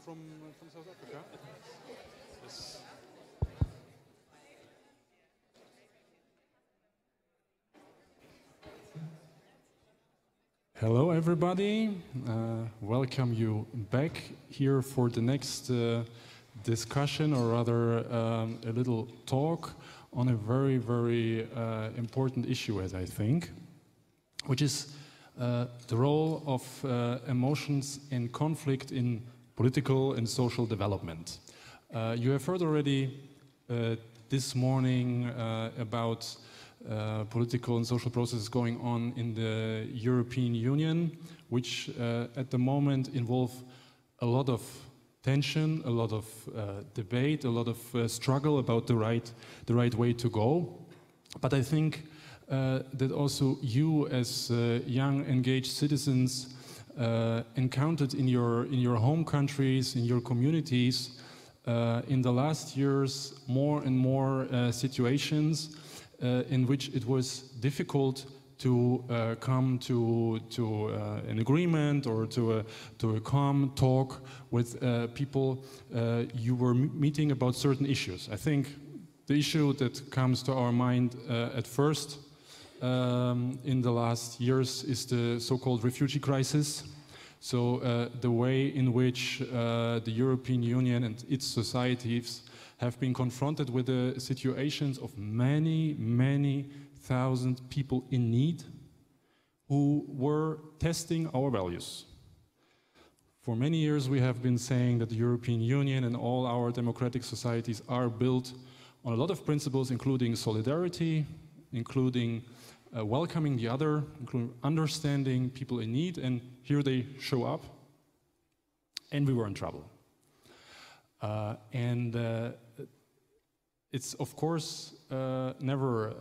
from South Africa. Yes. Hello, everybody. Welcome you back here for the next discussion, or rather a little talk on a very, very important issue, as I think, which is the role of emotions in conflict in political and social development. You have heard already this morning about political and social processes going on in the European Union, which at the moment involve a lot of tension, a lot of debate, a lot of struggle about the right way to go. But I think that also you, as young, engaged citizens, encountered in your home countries, in your communities, in the last years, more and more situations in which it was difficult to come to an agreement or to a calm talk with people you were meeting about certain issues. I think the issue that comes to our mind at first in the last years is the so-called refugee crisis. So the way in which the European Union and its societies have been confronted with the situations of many, many thousand people in need who were testing our values. For many years we have been saying that the European Union and all our democratic societies are built on a lot of principles, including solidarity, including welcoming the other, including understanding people in need, and here they show up, and we were in trouble. It's of course never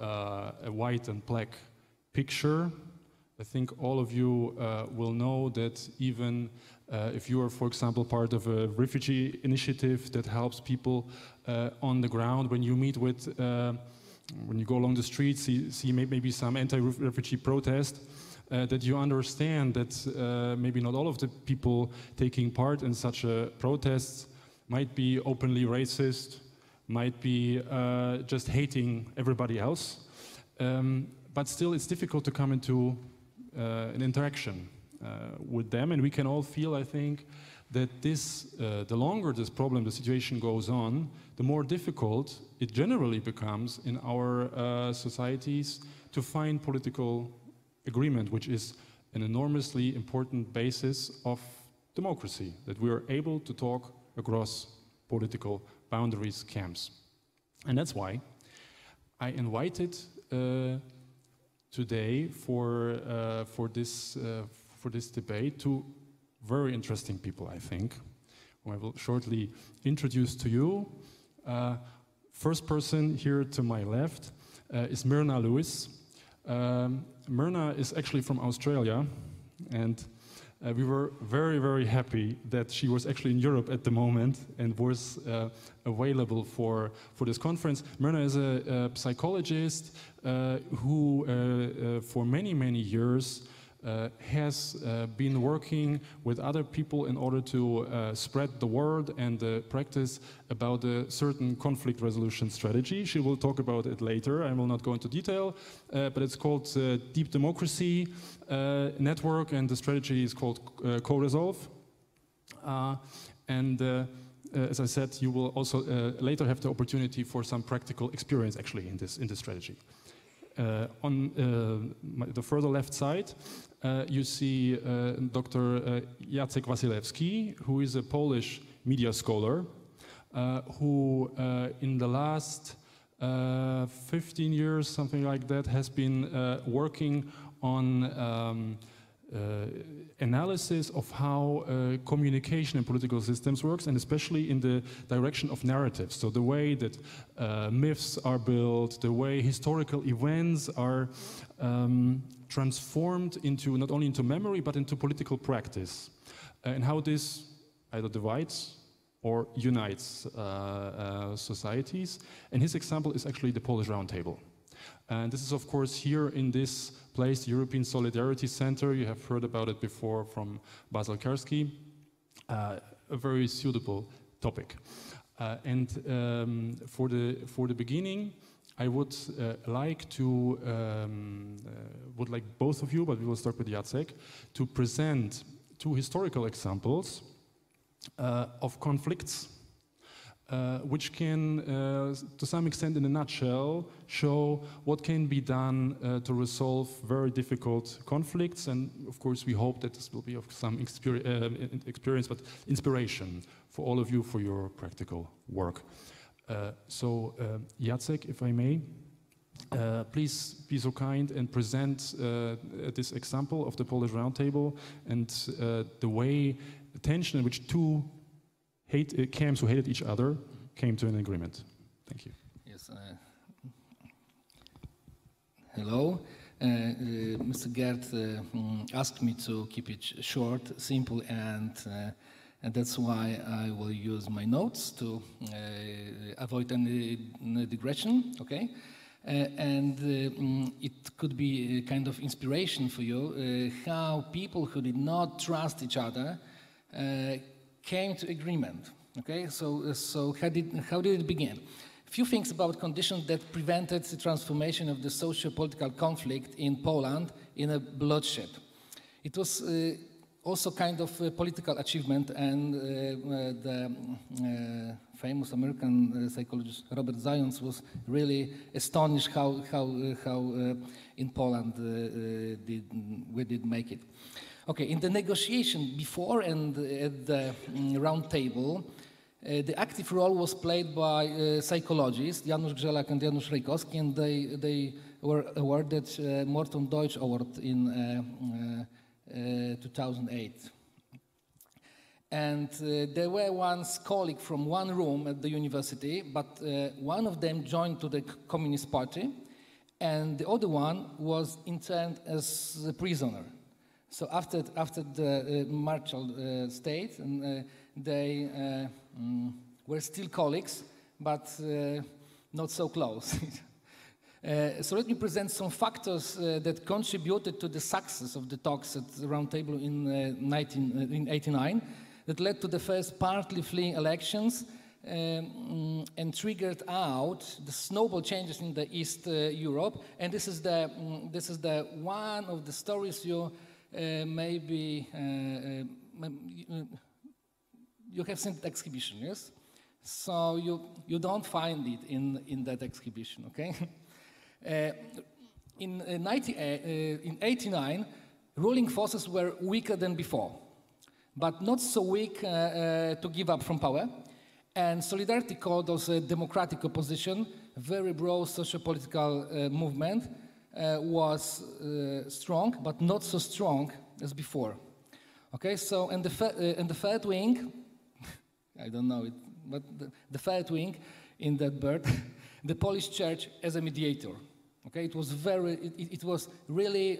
a white and black picture. I think all of you will know that even if you are, for example, part of a refugee initiative that helps people on the ground, when you meet with, when you go along the streets, see maybe some anti-refugee protest, that you understand that maybe not all of the people taking part in such a protest might be openly racist, might be just hating everybody else, but still it's difficult to come into an interaction with them, and we can all feel, I think, that the longer this problem, the situation goes on, the more difficult it generally becomes in our societies to find political agreement, which is an enormously important basis of democracy, that we are able to talk across political boundaries, camps. And that's why I invited today for this debate two very interesting people, I think, who I will shortly introduce to you. First person here to my left is Myrna Lewis. Myrna is actually from Australia, and we were very, very happy that she was actually in Europe at the moment and was available for this conference. Myrna is a psychologist who for many, many years has been working with other people in order to spread the word and the practice about a certain conflict resolution strategy. She will talk about it later. I will not go into detail, but it's called Deep Democracy Network, and the strategy is called Co-Resolve. As I said, you will also later have the opportunity for some practical experience actually in this strategy. On the further left side, you see Dr. Jacek Wasilewski, who is a Polish media scholar, who in the last 15 years, something like that, has been working on analysis of how communication in political systems works, and especially in the direction of narratives. So the way that myths are built, the way historical events are transformed into not only into memory but into political practice, and how this either divides or unites societies. And his example is actually the Polish Roundtable. And this is, of course, here in this place, the European Solidarity Center. You have heard about it before from Basil Karski. a very suitable topic. And for the beginning, I would like both of you, but we will start with Jacek, to present two historical examples of conflicts, which can, to some extent, in a nutshell, show what can be done to resolve very difficult conflicts. And of course, we hope that this will be of some experience, but inspiration for all of you for your practical work. So, Jacek, if I may, please be so kind and present this example of the Polish Roundtable and the way, the tension in which two camps who hated each other came to an agreement. Thank you. Yes. Hello. Mr. Gert asked me to keep it short, simple, and that's why I will use my notes to avoid any digression, okay? And it could be a kind of inspiration for you how people who did not trust each other came to agreement, okay? So how did it begin? A few things about conditions that prevented the transformation of the socio-political conflict in Poland in a bloodshed. It was also kind of a political achievement, and the famous American psychologist Robert Zając was really astonished how in Poland we did make it. Okay, in the negotiation before and at the round table, the active role was played by psychologists Janusz Grzelak and Janusz Rejkowski, and they were awarded Morton Deutsch Award in 2008. And there were once colleagues from one room at the university, but one of them joined to the Communist Party, and the other one was interned as a prisoner. So after the martial state, they were still colleagues, but not so close. So let me present some factors that contributed to the success of the talks at the Round Table in 1989, that led to the first partly fleeing elections and triggered out the snowball changes in the East Europe. And this is the one of the stories you maybe you have seen the exhibition, yes? So you don't find it in that exhibition, okay? In 89, ruling forces were weaker than before, but not so weak to give up from power. And Solidarity called us a democratic opposition, a very broad socio-political movement, was strong, but not so strong as before. Okay, so and the third wing, I don't know it, but the third wing in that bird, the Polish Church as a mediator. Okay, it was really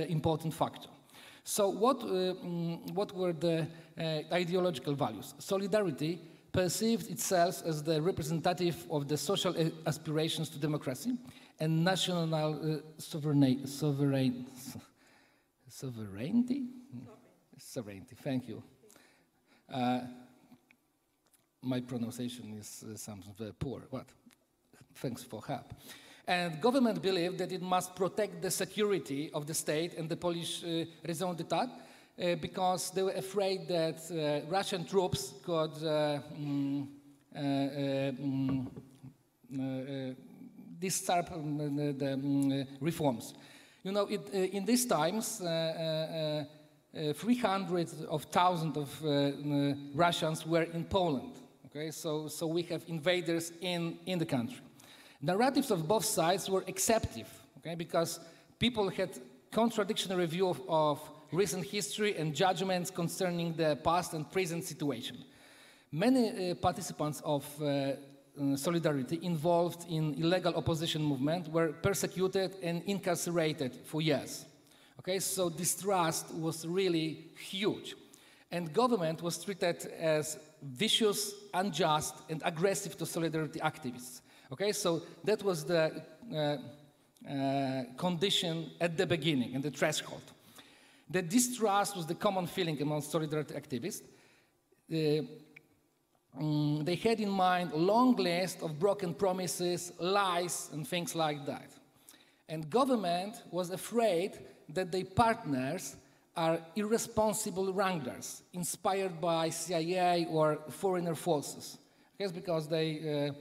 important factor. So what were the ideological values? Solidarity perceived itself as the representative of the social aspirations to democracy and national sovereignty. Sovereignty. Thank you. My pronunciation is something very poor, but thanks for help. And government believed that it must protect the security of the state and the Polish raison d'etat because they were afraid that Russian troops could disturb the reforms. You know, in these times, 300,000 of Russians were in Poland. Okay, so we have invaders in the country. Narratives of both sides were acceptive, okay, because people had contradictory view of recent history and judgments concerning the past and present situation. Many participants of Solidarity involved in illegal opposition movement were persecuted and incarcerated for years. Okay, so distrust was really huge, and government was treated as vicious, unjust, and aggressive to Solidarity activists. Okay, so that was the condition at the beginning and the threshold. The distrust was the common feeling among Solidarity activists. they had in mind a long list of broken promises, lies, and things like that. And government was afraid that their partners are irresponsible wranglers, inspired by CIA or foreigner forces. Yes, because they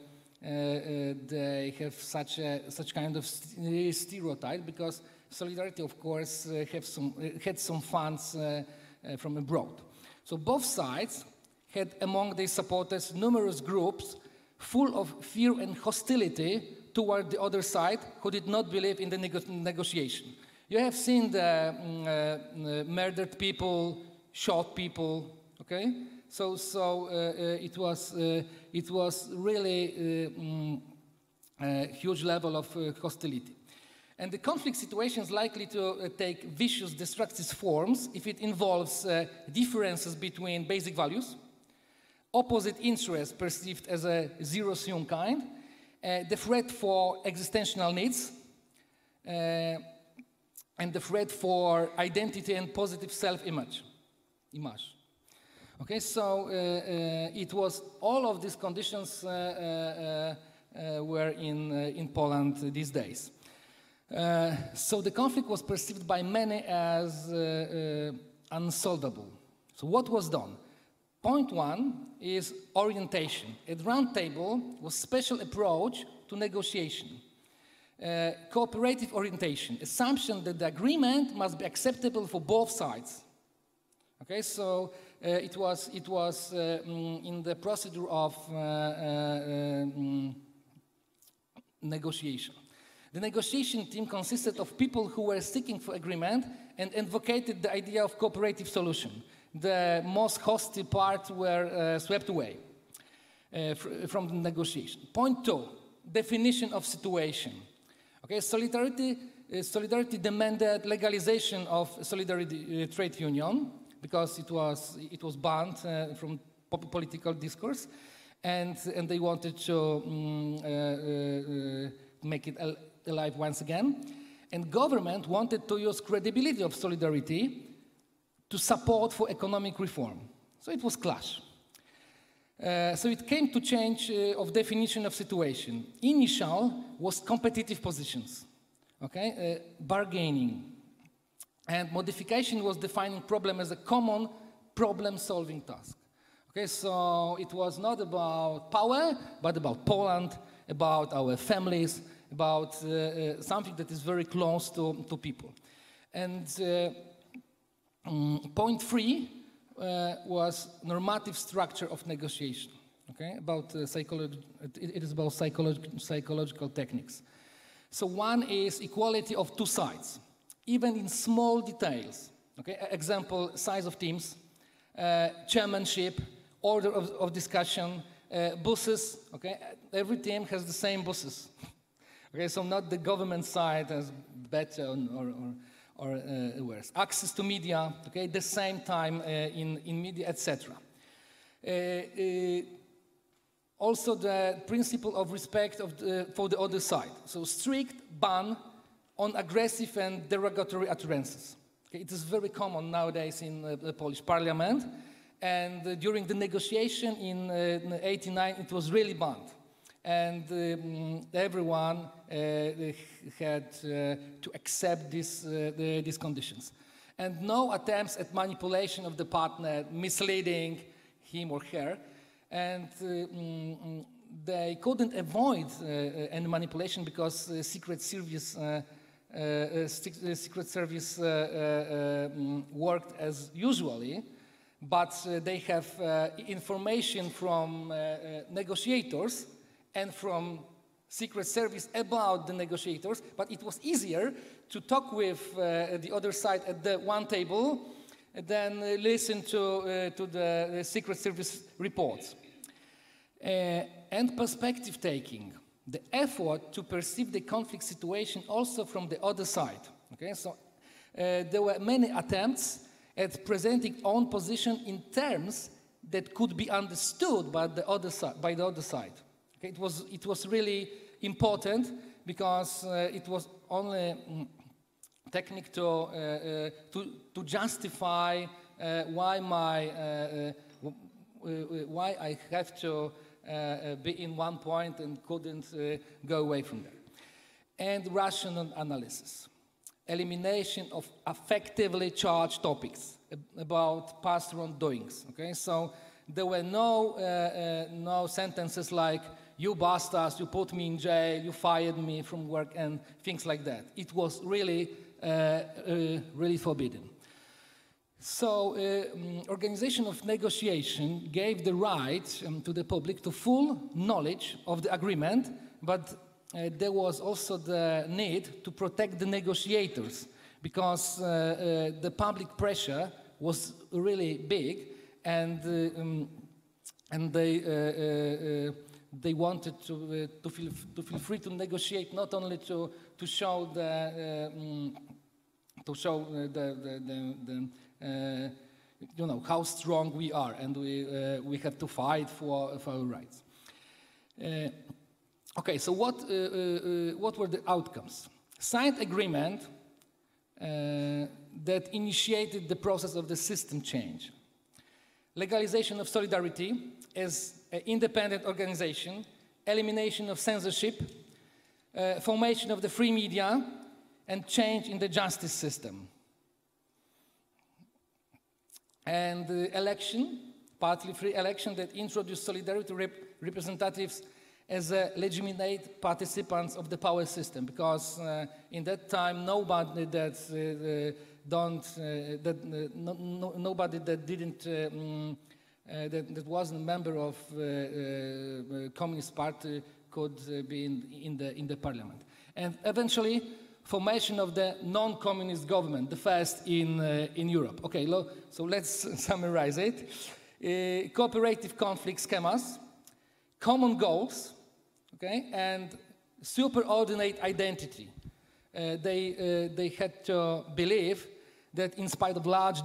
have such kind of stereotype. Because Solidarity, of course, had some funds from abroad. So both sides had among their supporters numerous groups full of fear and hostility toward the other side who did not believe in the negotiation. You have seen the murdered people, shot people, okay? So it was really a huge level of hostility. And the conflict situation is likely to take vicious, destructive forms if it involves differences between basic values, opposite interests perceived as a zero-sum kind, the threat for existential needs, and the threat for identity and positive self-image. Okay, so it was all of these conditions were in Poland these days. So the conflict was perceived by many as unsolvable. So what was done? Point one is orientation. At round table was special approach to negotiation. Cooperative orientation, assumption that the agreement must be acceptable for both sides. Okay, so it was in the procedure of negotiation. The negotiation team consisted of people who were seeking for agreement and advocated the idea of cooperative solution. The most hostile parts were swept away from the negotiation. Point two, definition of situation. Okay, Solidarity demanded legalization of Solidarity trade union because it was banned from political discourse, and they wanted to make it alive once again. And government wanted to use credibility of Solidarity to support for economic reform. So it was clash. So it came to change of definition of situation. Initial was competitive positions, okay, bargaining. And modification was defining problem as a common problem-solving task. Okay, so it was not about power, but about Poland, about our families, about something that is very close to people. And point three was normative structure of negotiation. Okay, about it is about psychological techniques. So one is equality of two sides, even in small details. Okay, example, size of teams, chairmanship, order of discussion, buses. Okay, every team has the same buses. Okay, so not the government side as better or worse. Access to media, okay, the same time in media, etc. Also the principle of respect for the other side. So strict ban on aggressive and derogatory utterances. Okay, it is very common nowadays in the Polish parliament, and during the negotiation in '89 it was really banned. And everyone had to accept these conditions. And no attempts at manipulation of the partner, misleading him or her. And they couldn't avoid any manipulation because Secret Service worked as usually, but they have information from negotiators and from Secret Service about the negotiators, but it was easier to talk with the other side at the one table than listen to the Secret Service reports. And perspective taking, the effort to perceive the conflict situation also from the other side. Okay, so there were many attempts at presenting own position in terms that could be understood by the other side. Okay, it was really important because it was only technique to justify why why I have to be in one point and couldn't go away from there. And rational analysis. Elimination of affectively charged topics about past wrongdoings. Okay, so there were no sentences like "you bastards, you put me in jail, you fired me from work," and things like that. It was really, really forbidden. So, organization of negotiation gave the right to the public to full knowledge of the agreement, but there was also the need to protect the negotiators because the public pressure was really big, and they wanted to feel free to negotiate, not only to show you know, how strong we are, and we have to fight for our rights. Okay, so what were the outcomes? Signed agreement that initiated the process of the system change. Legalization of solidarity as an independent organization, elimination of censorship, formation of the free media, and change in the justice system. And the election, partly free election, that introduced solidarity representatives as legitimate participants of the power system, because in that time nobody that that wasn't a member of Communist Party could be in the parliament. And eventually, formation of the non-communist government, the first in Europe. Okay, so let's summarize it. Cooperative conflict schemas, common goals, okay, and superordinate identity. They had to believe that in spite of large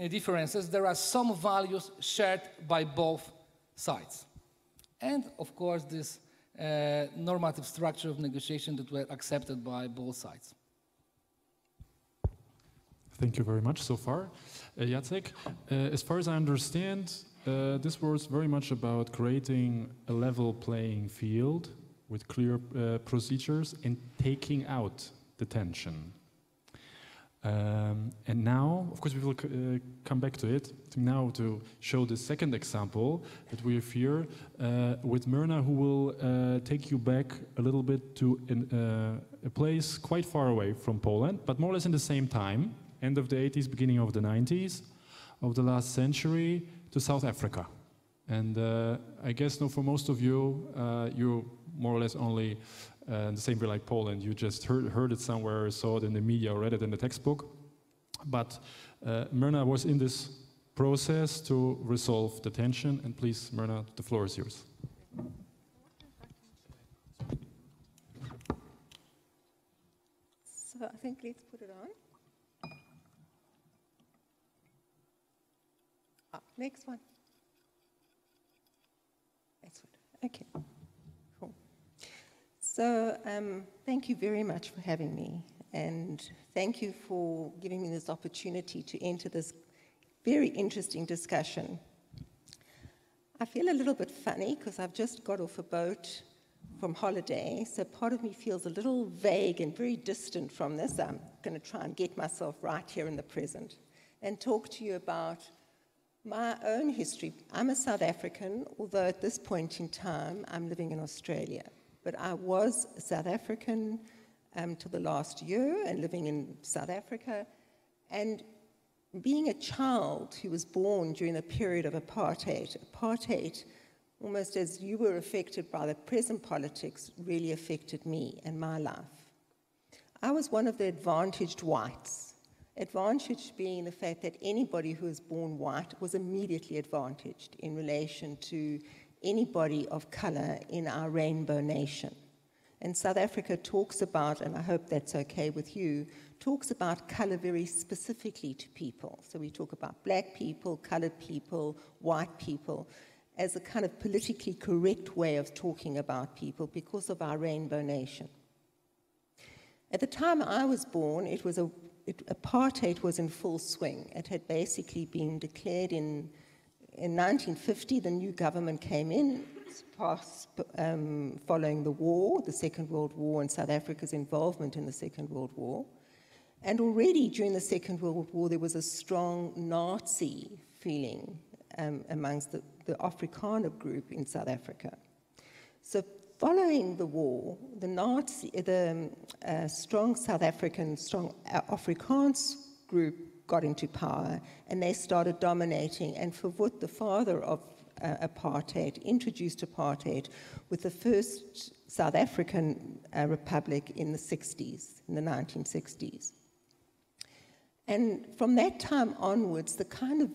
differences, there are some values shared by both sides. And of course, this normative structure of negotiation that were accepted by both sides. Thank you very much so far. Jacek, as far as I understand, this was very much about creating a level playing field with clear procedures and taking out the tension. And now, of course, we will come back to it. Now to show the second example that we have here with Myrna, who will take you back a little bit to a place quite far away from Poland, but more or less in the same time, end of the 80s, beginning of the 90s, of the last century, to South Africa. And I guess for most of you, you more or less only the same way like Poland, you just heard it somewhere, saw it in the media, or read it in the textbook. But Myrna was in this process to resolve the tension. And please, Myrna, the floor is yours. So I think let's put it on. Next one. That's good. Okay. Cool. So thank you very much for having me, and thank you for giving me this opportunity to enter this very interesting discussion. I feel a little bit funny because I've just got off a boat from holiday, so part of me feels a little vague and very distant from this. I'm going to try and get myself right here in the present and talk to you about my own history. I'm a South African, although at this point in time I'm living in Australia. But I was a South African till the last year and living in South Africa. And being a child who was born during the period of apartheid, almost as you were affected by the present politics, really affected me and my life. I was one of the advantaged whites. Advantage being the fact that anybody who was born white was immediately advantaged in relation to anybody of color in our rainbow nation. And South Africa talks about, and I hope that's okay with you, talks about color very specifically to people. So we talk about black people, colored people, white people, as a kind of politically correct way of talking about people because of our rainbow nation. At the time I was born, apartheid was in full swing. It had basically been declared in in 1950, the new government came in, following the war, the Second World War, and South Africa's involvement in the Second World War. And already during the Second World War, there was a strong Nazi feeling amongst the Afrikaner group in South Africa. So following the war, the strong South African, strong Afrikaans group got into power, and they started dominating. And Verwoerd, the father of apartheid, introduced apartheid with the first South African republic in the 60s, in the 1960s. And from that time onwards, the kind of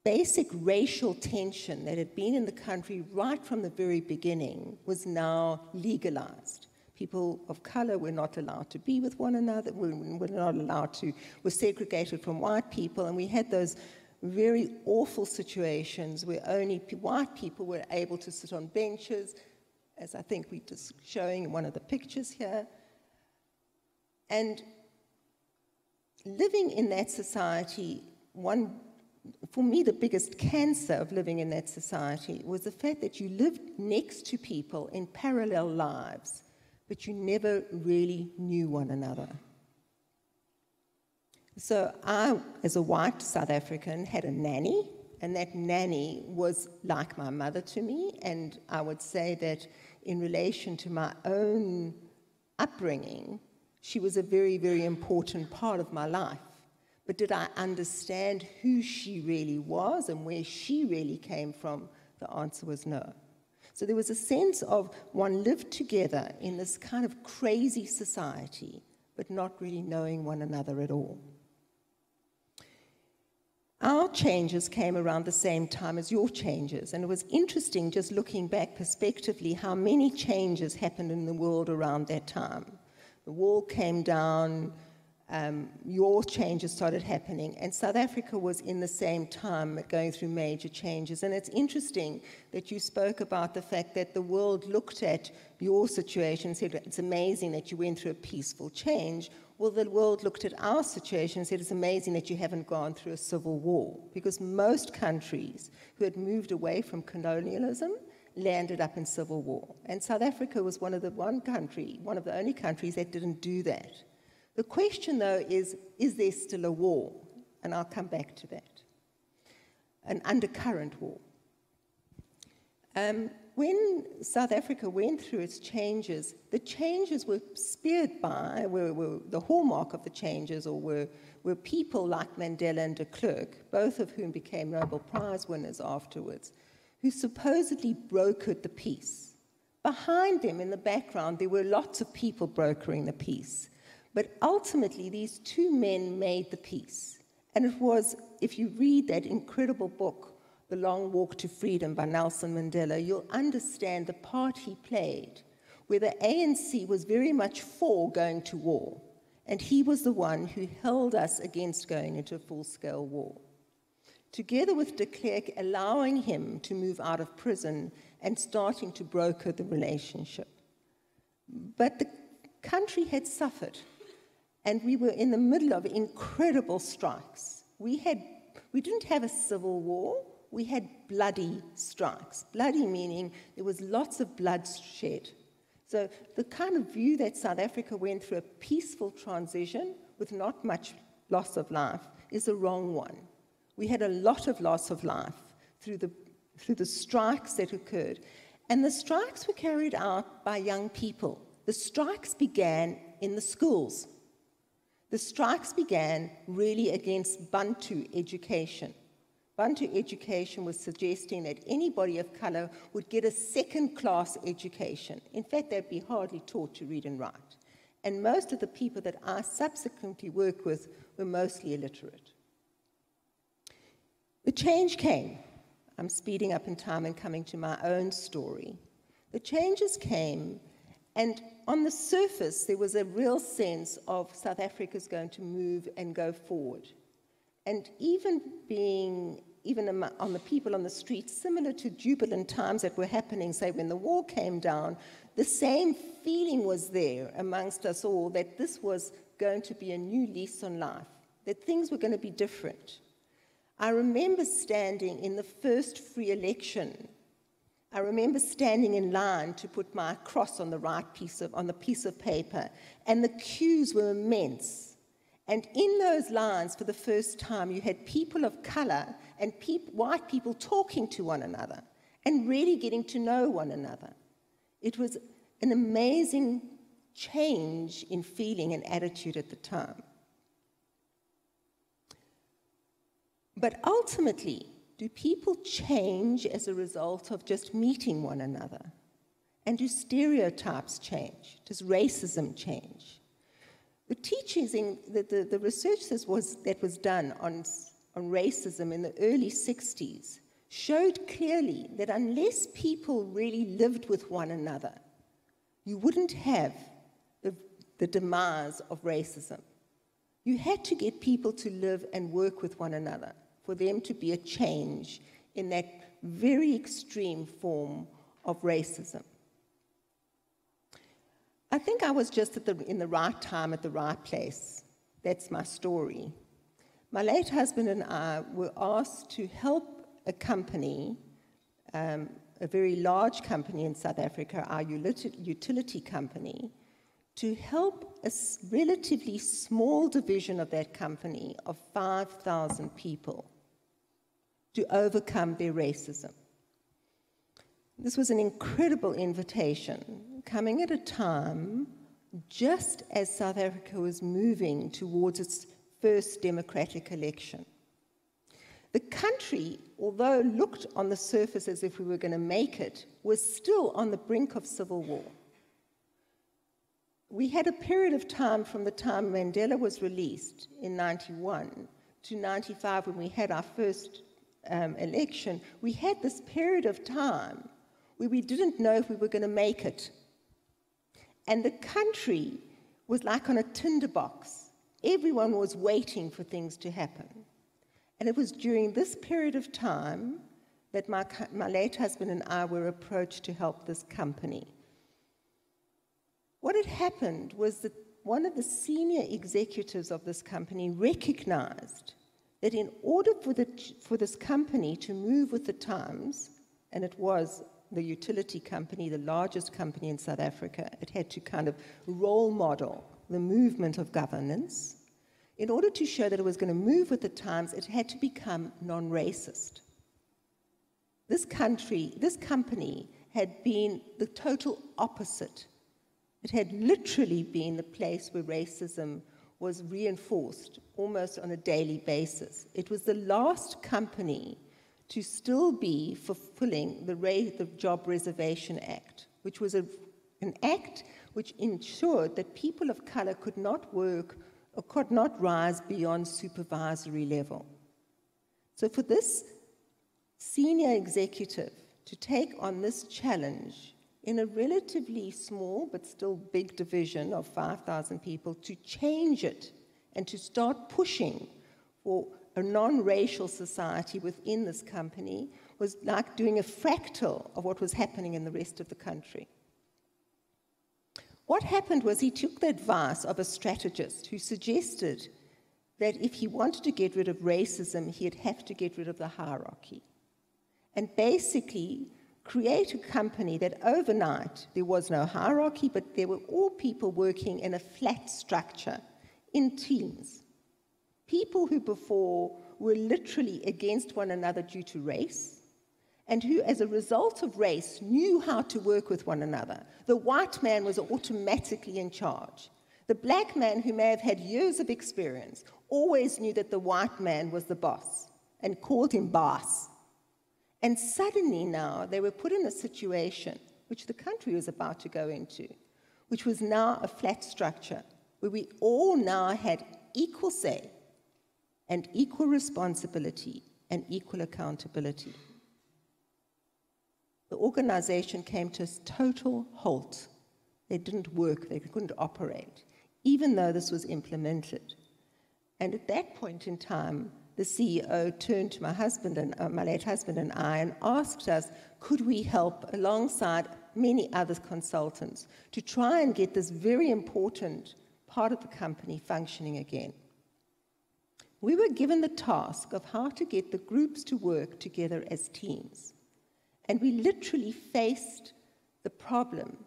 basic racial tension that had been in the country right from the very beginning was now legalized. People of color were not allowed to be with one another, were not allowed to, were segregated from white people, and we had those very awful situations where only white people were able to sit on benches, as I think we're just showing in one of the pictures here. And living in that society, for me, the biggest cancer of living in that society was the fact that you lived next to people in parallel lives, but you never really knew one another. So I, as a white South African, had a nanny, and that nanny was like my mother to me, and I would say that in relation to my own upbringing, she was a very, very important part of my life. But did I understand who she really was and where she really came from? The answer was no. So there was a sense of one lived together in this kind of crazy society, but not really knowing one another at all. Our changes came around the same time as your changes, and it was interesting just looking back prospectively how many changes happened in the world around that time. The wall came down, your changes started happening, and South Africa was in the same time going through major changes. And it's interesting that you spoke about the fact that the world looked at your situation and said, it's amazing that you went through a peaceful change. Well, the world looked at our situation and said, it's amazing that you haven't gone through a civil war, because most countries who had moved away from colonialism landed up in civil war. And South Africa was one of the only countries that didn't do that. The question, though, is there still a war? And I'll come back to that. An undercurrent war. When South Africa went through its changes, the changes were speared by, were the hallmark of the changes, or were people like Mandela and de Klerk, both of whom became Nobel Prize winners afterwards, who supposedly brokered the peace. Behind them, in the background, there were lots of people brokering the peace. But ultimately, these two men made the peace. And it was, if you read that incredible book, The Long Walk to Freedom by Nelson Mandela, you'll understand the part he played, where the ANC was very much for going to war. And he was the one who held us against going into a full-scale war. Together with de Klerk, allowing him to move out of prison and starting to broker the relationship. But the country had suffered, and we were in the middle of incredible strikes. We didn't have a civil war, we had bloody strikes. Bloody meaning there was lots of blood shed. So the kind of view that South Africa went through a peaceful transition with not much loss of life is the wrong one. We had a lot of loss of life through the strikes that occurred. And the strikes were carried out by young people. The strikes began in the schools. The strikes began really against Bantu education. Bantu education was suggesting that anybody of color would get a second-class education. In fact, they'd be hardly taught to read and write. And most of the people that I subsequently worked with were mostly illiterate. The change came. I'm speeding up in time and coming to my own story. The changes came, and on the surface, there was a real sense of South Africa's going to move and go forward. And even on the people on the streets, similar to jubilant times that were happening, say, when the wall came down, the same feeling was there amongst us all that this was going to be a new lease on life, that things were going to be different. I remember standing in the first free election. I remember standing in line to put my cross on the piece of paper, and the queues were immense. And in those lines, for the first time, you had people of color and white people talking to one another and really getting to know one another. It was an amazing change in feeling and attitude at the time. But ultimately, do people change as a result of just meeting one another? And do stereotypes change? Does racism change? The teachings, the research that was done on racism in the early 60s showed clearly that unless people really lived with one another, you wouldn't have the demise of racism. You had to get people to live and work with one another for them to be a change in that very extreme form of racism. I think I was just in the right time at the right place. That's my story. My late husband and I were asked to help a company, a very large company in South Africa, our utility company, to help a relatively small division of that company of 5,000 people to overcome their racism. This was an incredible invitation, coming at a time just as South Africa was moving towards its first democratic election. The country, although looked on the surface as if we were going to make it, was still on the brink of civil war. We had a period of time from the time Mandela was released in 91 to 95 when we had our first election. We had this period of time where we didn't know if we were going to make it. And the country was like on a tinderbox. Everyone was waiting for things to happen. And it was during this period of time that my late husband and I were approached to help this company. What had happened was that one of the senior executives of this company recognized that in order for this company to move with the times, and it was the utility company, the largest company in South Africa, it had to kind of role model the movement of governance. In order to show that it was going to move with the times, it had to become non-racist. This company had been the total opposite. It had literally been the place where racism was reinforced almost on a daily basis. It was the last company to still be fulfilling the Job Reservation Act, which was an act which ensured that people of color could not work or could not rise beyond supervisory level. So for this senior executive to take on this challenge in a relatively small but still big division of 5,000 people, to change it and to start pushing for a non-racial society within this company was like doing a fractal of what was happening in the rest of the country. What happened was he took the advice of a strategist who suggested that if he wanted to get rid of racism, he'd have to get rid of the hierarchy. And basically create a company that overnight there was no hierarchy, but there were all people working in a flat structure in teams. People who before were literally against one another due to race, and who, as a result of race, knew how to work with one another. The white man was automatically in charge. The black man, who may have had years of experience, always knew that the white man was the boss and called him boss. And suddenly now they were put in a situation, which the country was about to go into, which was now a flat structure, where we all now had equal say and equal responsibility and equal accountability. The organization came to a total halt. They didn't work, they couldn't operate, even though this was implemented. And at that point in time, the CEO turned to my late husband and I and asked us, could we help alongside many other consultants to try and get this very important part of the company functioning again. we were given the task of how to get the groups to work together as teams. And we literally faced the problem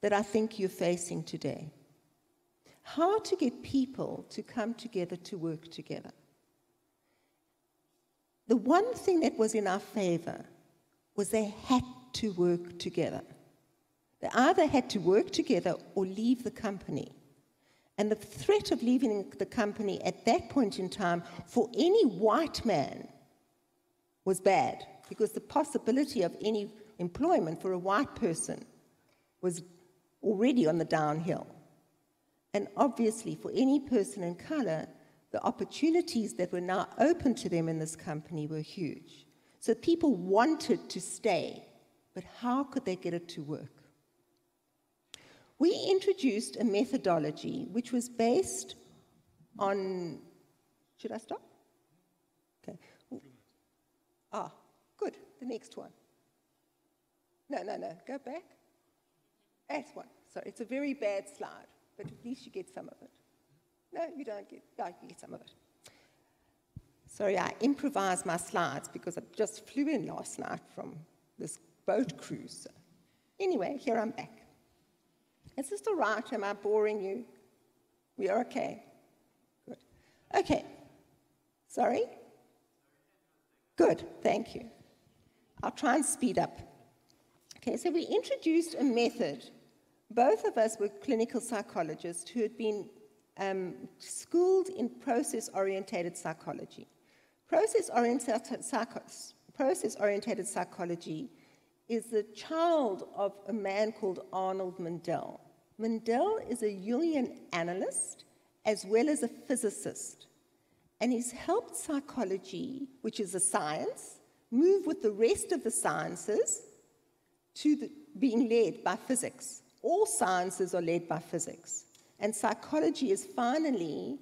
that I think you're facing today. How to get people to come together to work together. The one thing that was in our favor was they had to work together. They either had to work together or leave the company. And the threat of leaving the company at that point in time for any white man was bad, because the possibility of any employment for a white person was already on the downhill. And obviously, for any person in color, the opportunities that were now open to them in this company were huge. So people wanted to stay, but how could they get it to work? We introduced a methodology which was based on, should I stop? Okay. Ah, good, the next one. No, go back. That's one. Sorry, it's a very bad slide, but at least you get some of it. No, you don't get, no, you get some of it. Sorry, I improvised my slides because I just flew in last night from this boat cruise. So anyway, here I'm back. Is this all right? Am I boring you? We are okay? Good. Okay. Sorry? Good, thank you. I'll try and speed up. Okay, so we introduced a method. Both of us were clinical psychologists who had been schooled in process-orientated psychology. Process-orientated psychology is the child of a man called Arnold Mindell. Mindell is a Jungian analyst as well as a physicist, and he's helped psychology, which is a science, move with the rest of the sciences to being led by physics. All sciences are led by physics, and psychology is finally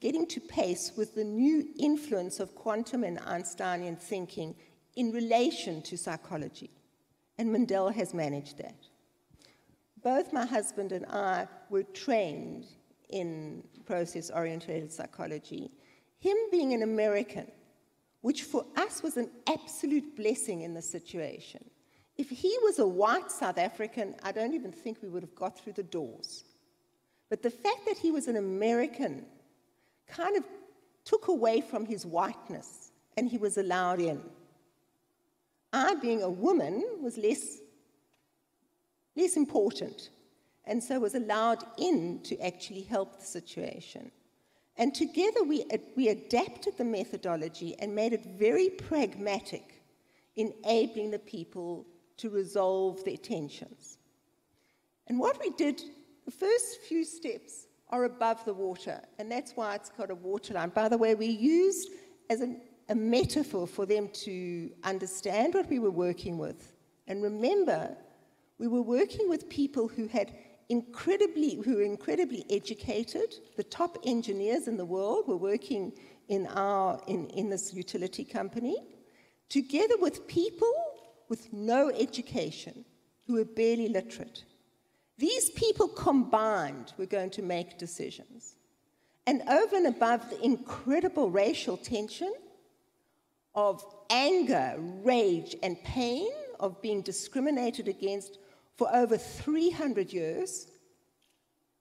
getting to pace with the new influence of quantum and Einsteinian thinking in relation to psychology, and Mindell has managed that. Both my husband and I were trained in process-oriented psychology, him being an American, which for us was an absolute blessing in the situation. If he was a white South African, I don't even think we would have got through the doors. But the fact that he was an American kind of took away from his whiteness, and he was allowed in. I, being a woman, was less important, and so was allowed in to actually help the situation. And together we adapted the methodology and made it very pragmatic, enabling the people to resolve their tensions. And what we did, the first few steps are above the water, and that's why it's got a waterline. By the way, we used as a metaphor for them to understand what we were working with. And remember, we were working with people who were incredibly educated. The top engineers in the world were working in this utility company, together with people with no education, who were barely literate. These people combined were going to make decisions. And over and above the incredible racial tension of anger, rage, and pain of being discriminated against for over 300 years,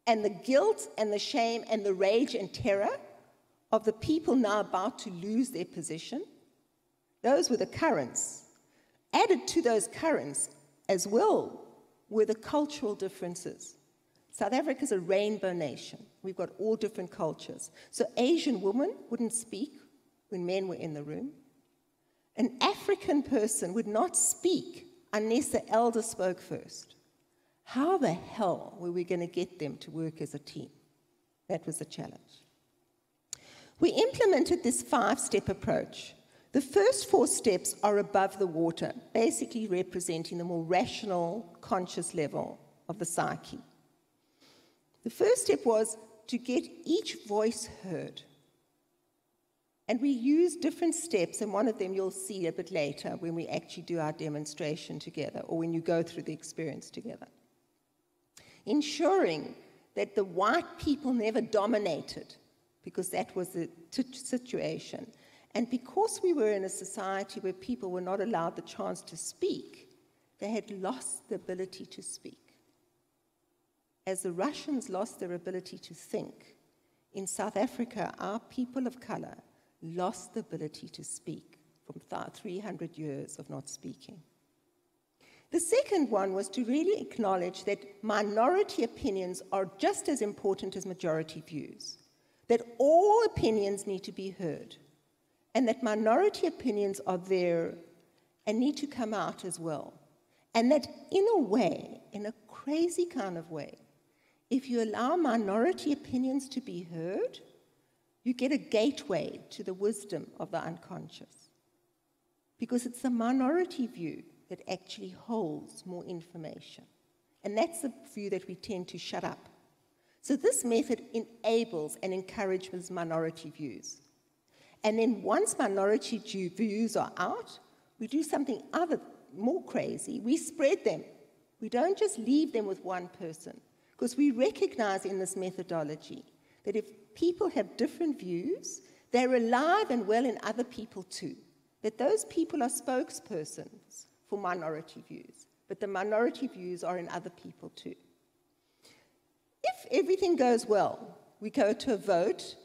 and the guilt and the shame and the rage and terror of the people now about to lose their position, those were the currents. Added to those currents as well were the cultural differences. South Africa is a rainbow nation. We've got all different cultures. So Asian women wouldn't speak when men were in the room. An African person would not speak unless the elder spoke first. How the hell were we going to get them to work as a team? That was the challenge. We implemented this 5-step approach. The first 4 steps are above the water, basically representing the more rational, conscious level of the psyche. The first step was to get each voice heard. And we used different steps, and one of them you'll see a bit later when we actually do our demonstration together, or when you go through the experience together. Ensuring that the white people never dominated because that was the situation. And because we were in a society where people were not allowed the chance to speak, they had lost the ability to speak. As the Russians lost their ability to think, in South Africa, our people of color lost the ability to speak from 300 years of not speaking. The second one was to really acknowledge that minority opinions are just as important as majority views, that all opinions need to be heard, and that minority opinions are there and need to come out as well. And that in a way, in a crazy kind of way, if you allow minority opinions to be heard, you get a gateway to the wisdom of the unconscious. Because it's the minority view that actually holds more information. And that's the view that we tend to shut up. So this method enables and encourages minority views. And then once minority views are out, we do something more crazy. We spread them. We don't just leave them with one person. Because we recognize in this methodology that if people have different views, they're alive and well in other people too. That those people are spokespersons for minority views, but the minority views are in other people too. If everything goes well, we go to a vote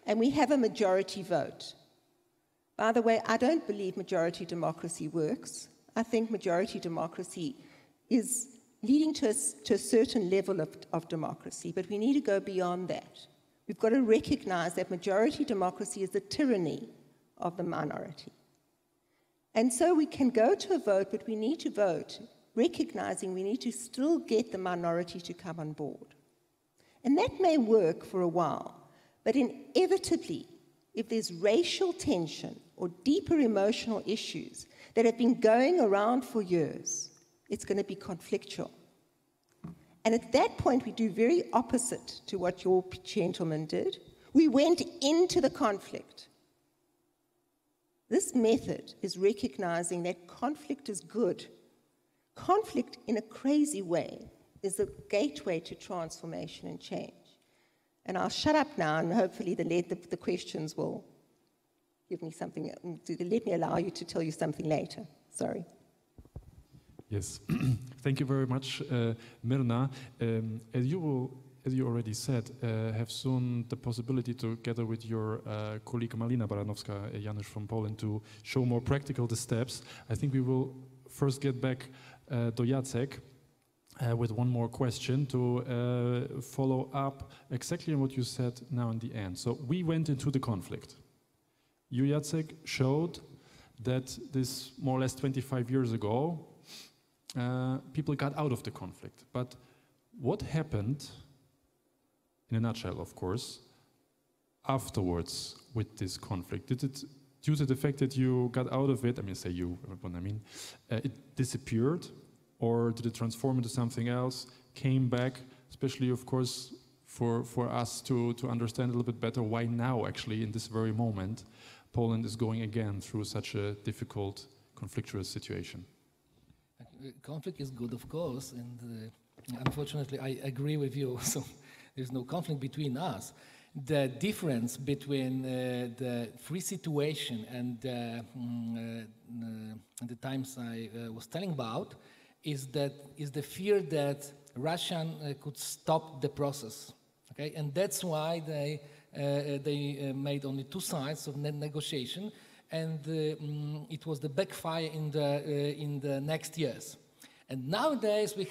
and we have a majority vote. By the way, I don't believe majority democracy works. I think majority democracy is leading to a certain level of democracy, but we need to go beyond that. We've got to recognize that majority democracy is the tyranny of the minority. And so we can go to a vote, but we need to vote, recognizing we need to still get the minority to come on board. And that may work for a while, but inevitably, if there's racial tension or deeper emotional issues that have been going around for years, it's going to be conflictual. And at that point, we do very opposite to what your gentleman did. We went into the conflict. This method is recognizing that conflict is good. Conflict, in a crazy way, is a gateway to transformation and change. And I'll shut up now, and hopefully the questions will give me something, let me allow you to tell you something later. Sorry. Yes, thank you very much, Myrna. As you already said, have soon the possibility together with your colleague Malina Baranowska-Janusz from Poland to show more practical the steps. I think we will first get back to Jacek with one more question to follow up exactly on what you said now in the end. So we went into the conflict. You, Jacek, showed that this more or less 25 years ago, people got out of the conflict. But what happened, in a nutshell, of course, afterwards with this conflict? Did it, due to the fact that you got out of it, I mean, say you, what I mean, it disappeared, or did it transform into something else, came back, especially, of course, for us to understand a little bit better why now, actually, in this very moment, Poland is going again through such a difficult, conflictuous situation? Conflict is good, of course, and unfortunately I agree with you, so there's no conflict between us. The difference between the free situation and the times I was telling about is the fear that Russia could stop the process, okay? And that's why they made only two sides of negotiation, and it was the backfire in the next years. And nowadays we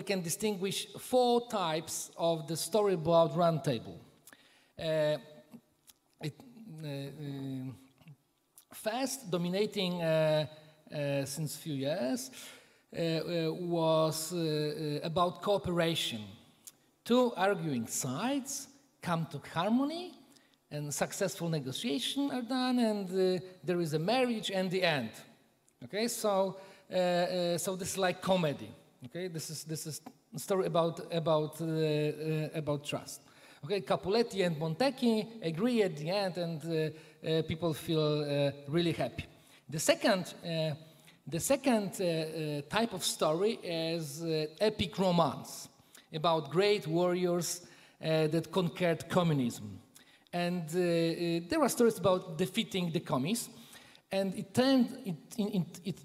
can distinguish four types of the storyboard roundtable. First, dominating since few years was about cooperation. Two arguing sides come to harmony, and successful negotiations are done, and there is a marriage and the end. Okay, so this is like comedy. Okay, this is a story about trust. Okay, Capuletti and Montecchi agree at the end, and people feel really happy. The second type of story is epic romance about great warriors that conquered communism. And there are stories about defeating the commies. And it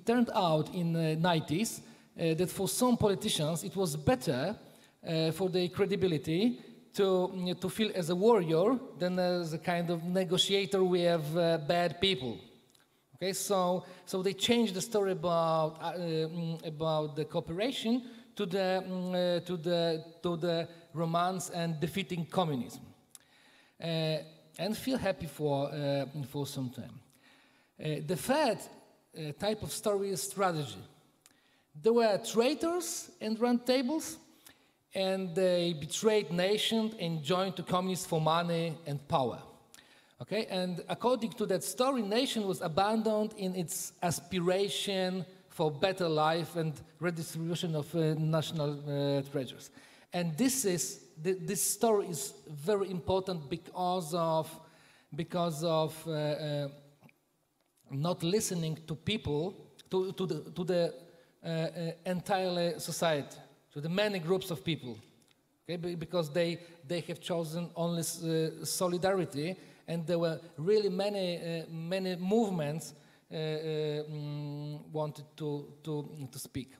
turned out in the 90s that for some politicians it was better for their credibility to feel as a warrior than as a kind of negotiator with bad people. Okay, so they changed the story about the cooperation to the romance and defeating communism, and feel happy for some time. The third type of story is strategy. There were traitors and round tables, and they betrayed nations and joined the communists for money and power. Okay, and according to that story, nation was abandoned in its aspiration for better life and redistribution of national treasures. And this story is very important because of not listening to people, to the entire society, to the many groups of people, okay? Because they have chosen only solidarity, and there were really many movements wanted to speak.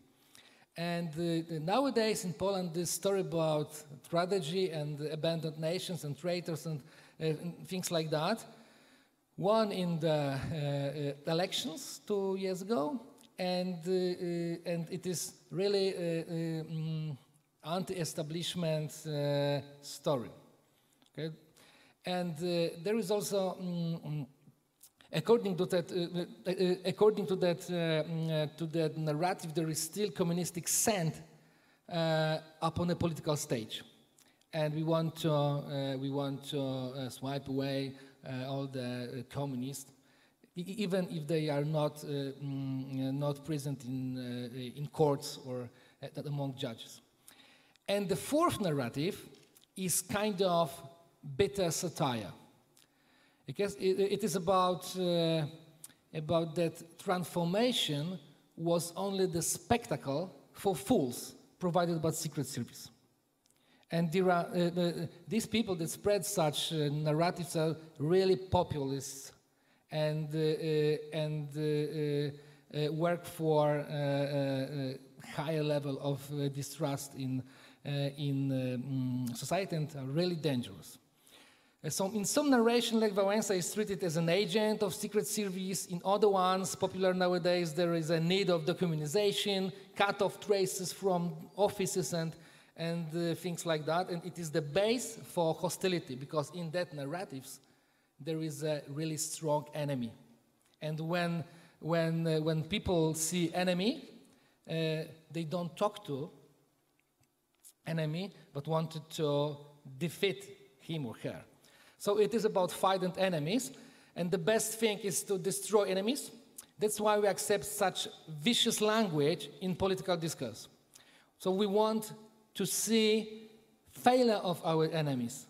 And nowadays in Poland, this story about strategy and abandoned nations and traitors and things like that won in the elections 2 years ago, and it is really anti-establishment story. Okay? And there is also, according to that narrative, there is still communistic scent upon the political stage, and we want to swipe away all the communists, even if they are not present in courts or among judges. And the fourth narrative is kind of bitter satire, because it is about that transformation was only the spectacle for fools provided by Secret Service. And there are, these people that spread such narratives are really populist and work for a higher level of distrust in society and are really dangerous. So in some narration, Lech Wałęsa is treated as an agent of Secret Service. In other ones, popular nowadays, there is a need of decommunization, cut off traces from offices and things like that. And it is the base for hostility, because in that narratives, there is a really strong enemy. And when people see enemy, they don't talk to enemy, but wanted to defeat him or her. So it is about fighting enemies, and the best thing is to destroy enemies. That's why we accept such vicious language in political discourse. So we want to see failure of our enemies.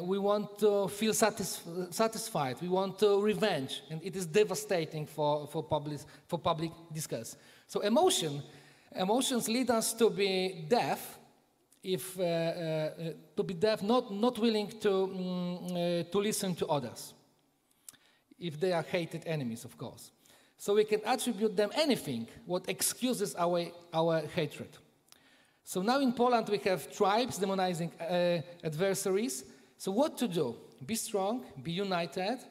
We want to feel satisfied. We want to revenge, and it is devastating for public discourse. So emotions lead us to be deaf. To be deaf, not willing to listen to others, if they are hated enemies, of course. So we can attribute them anything what excuses our hatred. So now in Poland we have tribes demonizing adversaries. So what to do? Be strong, be united,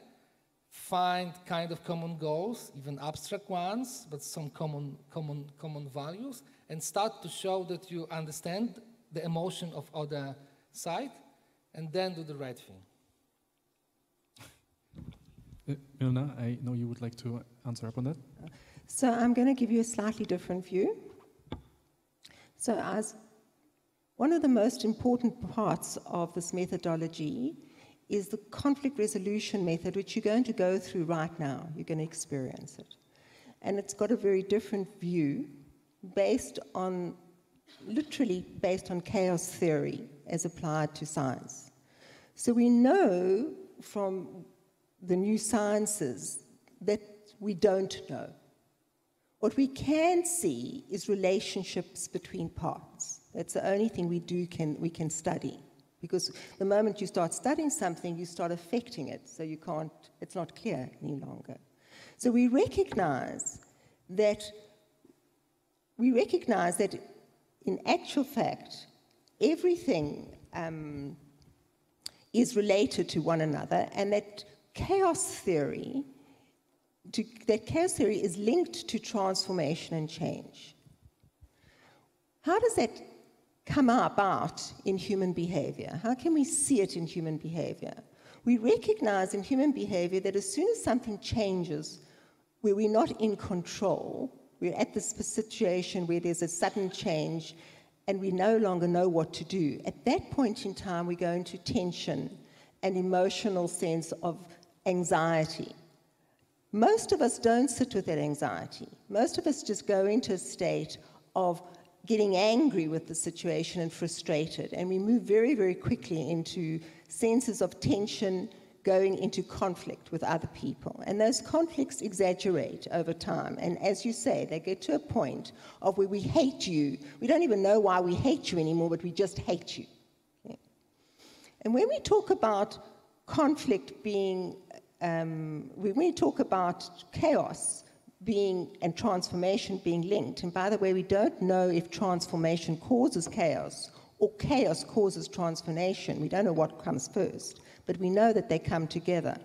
find kind of common goals, even abstract ones, but some common values, and start to show that you understand the emotion of other side, and then do the right thing. Myrna, I know you would like to answer up on that. So I'm going to give you a slightly different view. So as one of the most important parts of this methodology is the conflict resolution method, which you're going to go through right now. You're going to experience it. And it's got a very different view literally based on chaos theory as applied to science. So we know from the new sciences that we don't know. What we can see is relationships between parts. That's the only thing we can study. Because the moment you start studying something, you start affecting it, so you can't, it's not clear any longer. So we recognize that in actual fact, everything is related to one another, and that chaos theory is linked to transformation and change. How does that come about in human behavior? How can we see it in human behavior? We recognize in human behavior that as soon as something changes, where we're not in control, we're at this situation where there's a sudden change and we no longer know what to do. At that point in time, we go into tension and emotional sense of anxiety. Most of us don't sit with that anxiety. Most of us just go into a state of getting angry with the situation and frustrated, and we move very, very quickly into senses of tension, going into conflict with other people. And those conflicts exaggerate over time. And as you say, they get to a point of where we hate you. We don't even know why we hate you anymore, but we just hate you. Okay? And when we talk about conflict being, when we talk about chaos being and transformation being linked, and by the way, we don't know if transformation causes chaos or chaos causes transformation. We don't know what comes first, but we know that they come together.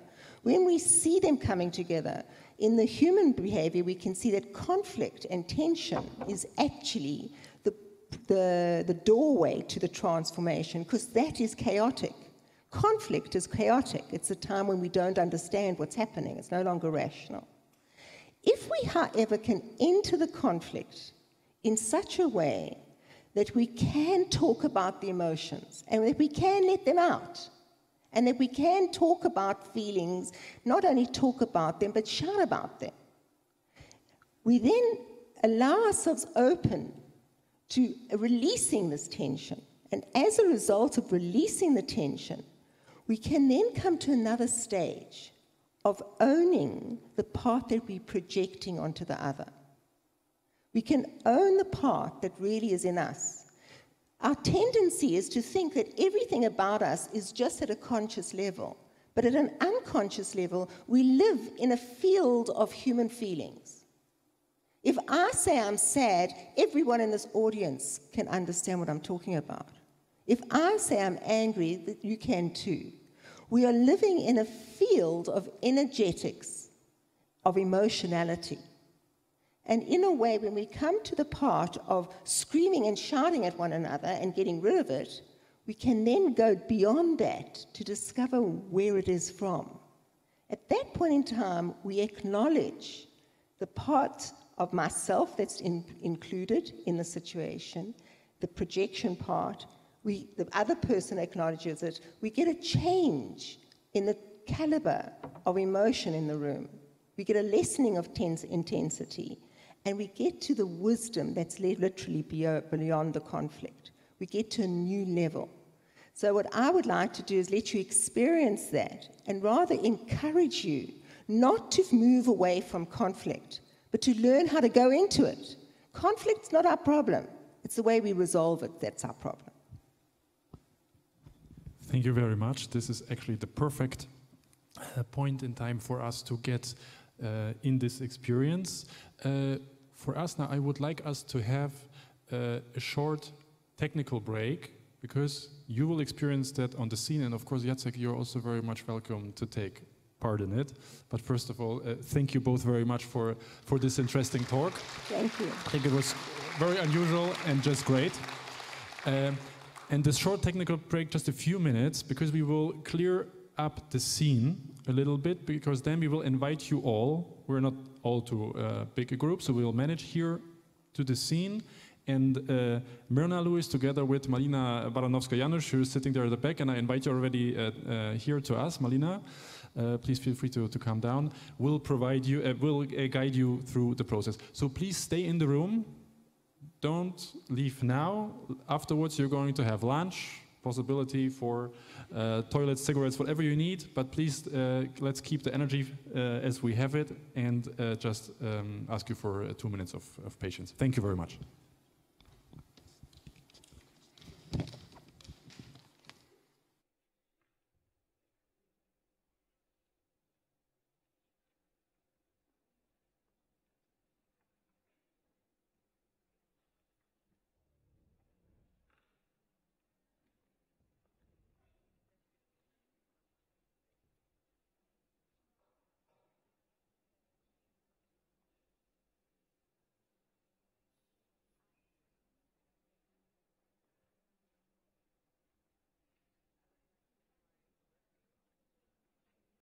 When we see them coming together, in the human behavior, we can see that conflict and tension is actually the doorway to the transformation, because that is chaotic. Conflict is chaotic. It's a time when we don't understand what's happening. It's no longer rational. If we, however, can enter the conflict in such a way that we can talk about the emotions and that we can let them out, and that we can talk about feelings, not only talk about them, but shout about them, we then allow ourselves open to releasing this tension. And as a result of releasing the tension, we can then come to another stage of owning the part that we're projecting onto the other. We can own the part that really is in us. Our tendency is to think that everything about us is just at a conscious level, but at an unconscious level, we live in a field of human feelings. If I say I'm sad, everyone in this audience can understand what I'm talking about. If I say I'm angry, you can too. We are living in a field of energetics, of emotionality. And in a way, when we come to the part of screaming and shouting at one another and getting rid of it, we can then go beyond that to discover where it is from. At that point in time, we acknowledge the part of myself that's included in the situation, the projection part. The other person acknowledges it. We get a change in the caliber of emotion in the room. We get a lessening of intensity. And we get to the wisdom that's literally beyond the conflict. We get to a new level. So what I would like to do is let you experience that and rather encourage you not to move away from conflict, but to learn how to go into it. Conflict's not our problem. It's the way we resolve it that's our problem. Thank you very much. This is actually the perfect point in time for us to get in this experience. For us now, I would like us to have a short technical break, because you will experience that on the scene, and of course, Jacek, you're also very much welcome to take part in it. But first of all, thank you both very much for this interesting talk. Thank you. I think it was very unusual and just great. And this short technical break, just a few minutes, because we will clear up the scene a little bit, because then we will invite you all. We're not all too big a group, so we will manage here to the scene. And Myrna Lewis, together with Malina Baranowska-Janusz, who is sitting there at the back, and I invite you already here to us, Malina. Please feel free to come down. We'll provide you, will guide you through the process. So please stay in the room. Don't leave now. Afterwards, you're going to have lunch, possibility for toilets, cigarettes, whatever you need. But please, let's keep the energy as we have it, and just ask you for 2 minutes of patience. Thank you very much.